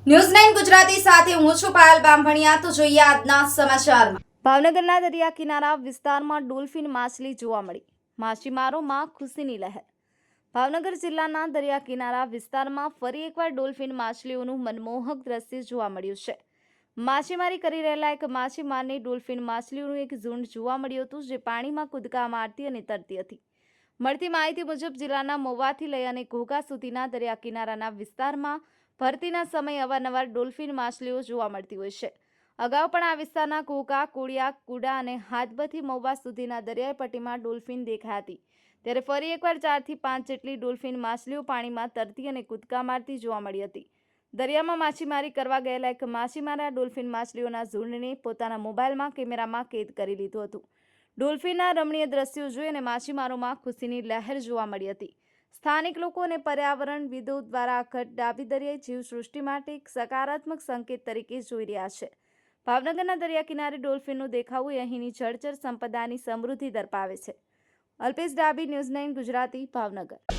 News 9 Gujarati સાથે હું છું પાયલ બામભણિયા। તો જોઈએ આજના સમાચારમાં। ભાવનગરના દરિયા કિનારા વિસ્તારમાં ડોલ્ફિન માછલી જોવા મળી, માછીમારોમાં ખુશીની લહેર। ભાવનગર જિલ્લાના દરિયા કિનારા વિસ્તારમાં ફરી એકવાર ડોલ્ફિન માછલીઓનું મનમોહક દ્રશ્ય જોવા મળ્યું છે। માછીમારી કરી રહેલા એક માછીમારને ડોલ્ફિન માછલીઓનું એક ઝુંડ જોવા મળ્યું હતું, જે પાણીમાં કૂદકા મારતી અને તરતી હતી। મળતી માહિતી મુજબ જિલ્લાના મહુવાથી લઈ અને ઘોઘા સુધીના દરિયા કિનારાના વિસ્તારમાં ભરતીના સમયે અવારનવાર ડોલ્ફિન માછલીઓ જોવા મળતી હોય છે। અગાઉ પણ આ વિસ્તારના ઘોઘા, કોળિયા, કુડા અને હાથબથી મહુવા સુધીના દરિયાઈ પટ્ટીમાં ડોલ્ફિન દેખાઈ હતી, ત્યારે ફરી એકવાર 4 થી 5 જેટલી ડોલ્ફિન માછલીઓ પાણીમાં તરતી અને કૂદકા મારતી જોવા મળી હતી। દરિયામાં માછીમારી કરવા ગયેલા એક માછીમારે આ ડોલ્ફિન માછલીઓના ઝુંડને પોતાના મોબાઈલમાં કેમેરામાં કેદ કરી લીધું હતું। ડોલ્ફિનના રમણીય દ્રશ્યો જોઈ અને માછીમારોમાં ખુશીની લહેર જોવા મળી હતી। સ્થાનિક લોકો અને પર્યાવરણવિદો દ્વારા આ ઘટ ડાબી દરિયાઈ જીવસૃષ્ટિ માટે એક સકારાત્મક સંકેત તરીકે જોઈ રહ્યા છે। ભાવનગરના દરિયા કિનારે ડોલ્ફિનનું દેખાવું એ અહીંની જળચર સંપદાની સમૃદ્ધિ દર્શાવે છે। અલ્પેશ ડાબી, ન્યૂઝ 9 ગુજરાતી, ભાવનગર।